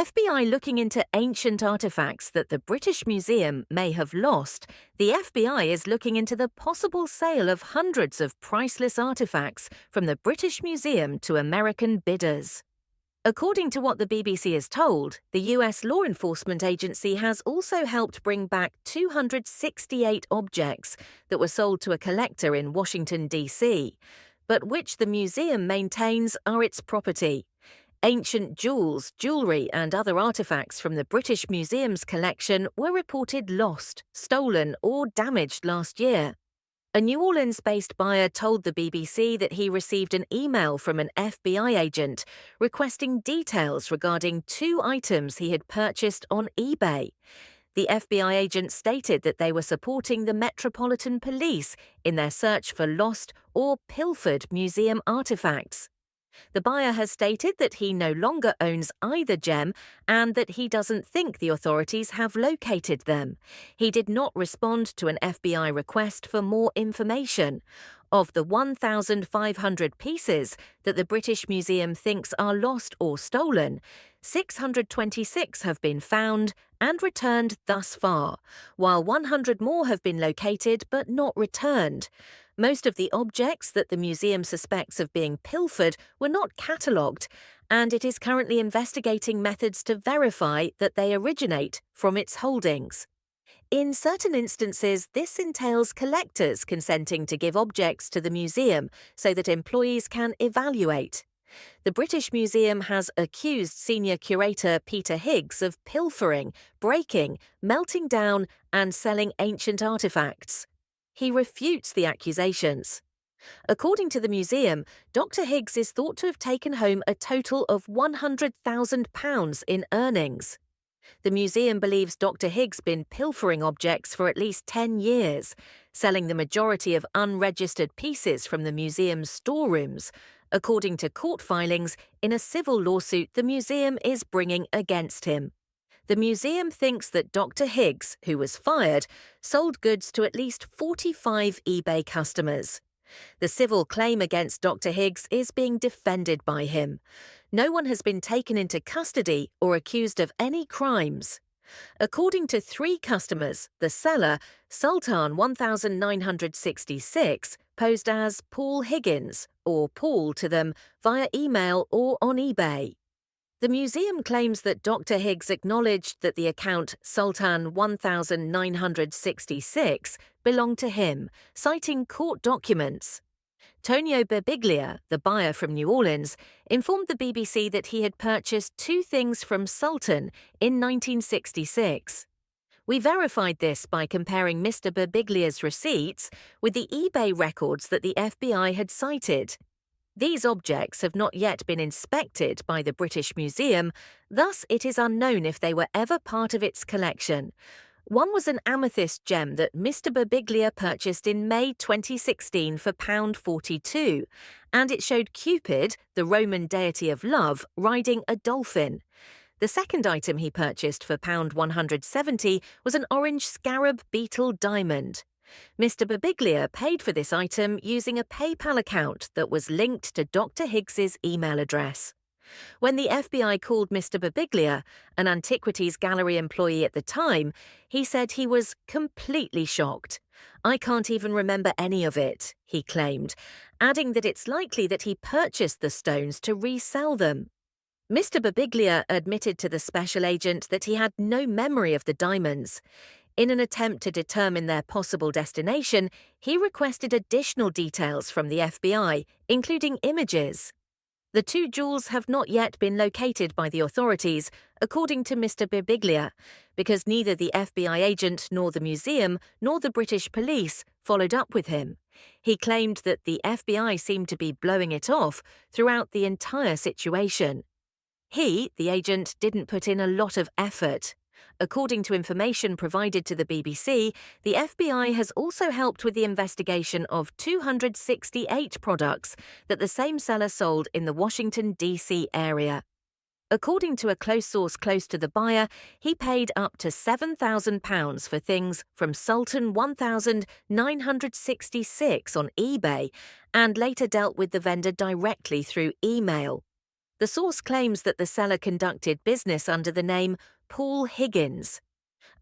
FBI looking into ancient artifacts that the British Museum may have lost. The FBI is looking into the possible sale of hundreds of priceless artifacts from the British Museum to American bidders. According to what the BBC is told, the US law enforcement agency has also helped bring back 268 objects that were sold to a collector in Washington, D.C., but which the museum maintains are its property. Ancient jewels, jewellery and other artefacts from the British Museum's collection were reported lost, stolen or damaged last year. A New Orleans-based buyer told the BBC that he received an email from an FBI agent requesting details regarding 2 items he had purchased on eBay. The FBI agent stated that they were supporting the Metropolitan Police in their search for lost or pilfered museum artefacts. The buyer has stated that he no longer owns either gem and that he doesn't think the authorities have located them. He did not respond to an FBI request for more information. Of the 1,500 pieces that the British Museum thinks are lost or stolen, 626 have been found and returned thus far, while 100 more have been located but not returned. Most of the objects that the museum suspects of being pilfered were not catalogued, and it is currently investigating methods to verify that they originate from its holdings. In certain instances, this entails collectors consenting to give objects to the museum so that employees can evaluate. The British Museum has accused senior curator Peter Higgs of pilfering, breaking, melting down and selling ancient artefacts. He refutes the accusations. According to the museum, Dr. Higgs is thought to have taken home a total of £100,000 in earnings. The museum believes Dr. Higgs been pilfering objects for at least 10 years, selling the majority of unregistered pieces from the museum's storerooms, according to court filings in a civil lawsuit the museum is bringing against him. The museum thinks that Dr. Higgs, who was fired, sold goods to at least 45 eBay customers. The civil claim against Dr. Higgs is being defended by him. No one has been taken into custody or accused of any crimes. According to 3 customers, the seller, Sultan 1966, posed as Paul Higgins or Paul to them via email or on eBay. The museum claims that Dr. Higgs acknowledged that the account Sultan 1966 belonged to him, citing court documents. Tonio Birbiglia, the buyer from New Orleans, informed the BBC that he had purchased 2 things from Sultan in 1966. We verified this by comparing Mr. Birbiglia's receipts with the eBay records that the FBI had cited. These objects have not yet been inspected by the British Museum, thus it is unknown if they were ever part of its collection. One was an amethyst gem that Mr. Birbiglia purchased in May 2016 for £42, and it showed Cupid, the Roman deity of love, riding a dolphin. The second item he purchased for £170 was an orange scarab beetle diamond. Mr. Birbiglia paid for this item using a PayPal account that was linked to Dr. Higgs's email address. When the FBI called Mr. Birbiglia, an Antiquities gallery employee at the time, he said he was completely shocked. "I can't even remember any of it," he claimed, adding that it's likely that he purchased the stones to resell them. Mr. Birbiglia admitted to the special agent that he had no memory of the diamonds. In an attempt to determine their possible destination, he requested additional details from the FBI, including images. The 2 jewels have not yet been located by the authorities, according to Mr. Birbiglia, because neither the FBI agent nor the museum nor the British police followed up with him. He claimed that the FBI seemed to be blowing it off throughout the entire situation. He, the agent, didn't put in a lot of effort. According to information provided to the BBC, the FBI has also helped with the investigation of 268 products that the same seller sold in the Washington, D.C. area. According to a close source close to the buyer, he paid up to £7,000 for things from Sultan 1966 on eBay and later dealt with the vendor directly through email. The source claims that the seller conducted business under the name Paul Higgins.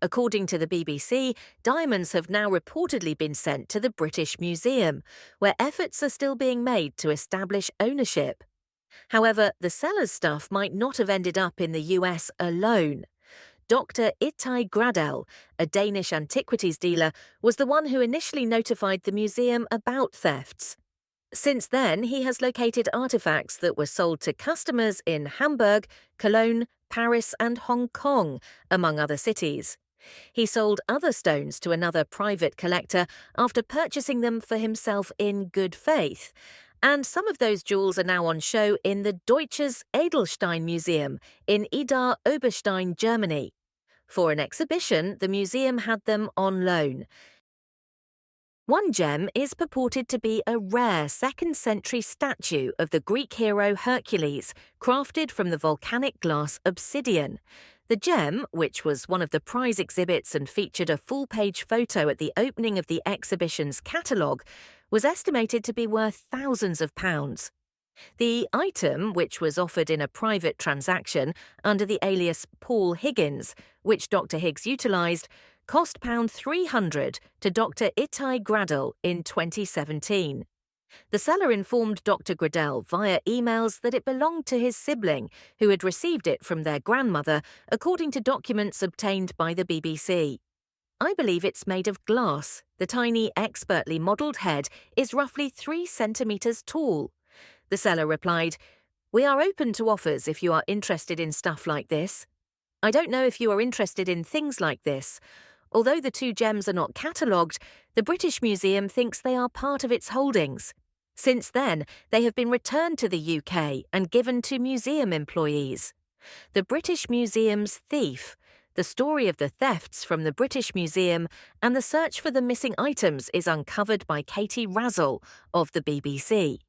According to the BBC, diamonds have now reportedly been sent to the British Museum, where efforts are still being made to establish ownership. However, the seller's stuff might not have ended up in the US alone. Dr. Ittai Gradel, a Danish antiquities dealer, was the one who initially notified the museum about thefts. Since then, he has located artifacts that were sold to customers in Hamburg, Cologne, Paris, and Hong Kong, among other cities. He sold other stones to another private collector after purchasing them for himself in good faith. And some of those jewels are now on show in the Deutsches Edelstein Museum in Idar Oberstein, Germany. For an exhibition, the museum had them on loan. One gem is purported to be a rare 2nd century statue of the Greek hero Hercules, crafted from the volcanic glass obsidian. The gem, which was one of the prize exhibits and featured a full-page photo at the opening of the exhibition's catalogue, was estimated to be worth thousands of pounds. The item, which was offered in a private transaction under the alias Paul Higgins, which Dr. Higgs utilised, cost £300 to Dr. Ittai Gradel in 2017. The seller informed Dr. Gradel via emails that it belonged to his sibling, who had received it from their grandmother, according to documents obtained by the BBC. I believe it's made of glass. The tiny, expertly modelled head is roughly 3 centimetres tall. The seller replied, "We are open to offers if you are interested in stuff like this. I don't know if you are interested in things like this. Although the 2 gems are not catalogued, the British Museum thinks they are part of its holdings. Since then, they have been returned to the UK and given to museum employees. The British Museum's thief. The story of the thefts from the British Museum and the search for the missing items is uncovered by Katie Razzall of the BBC."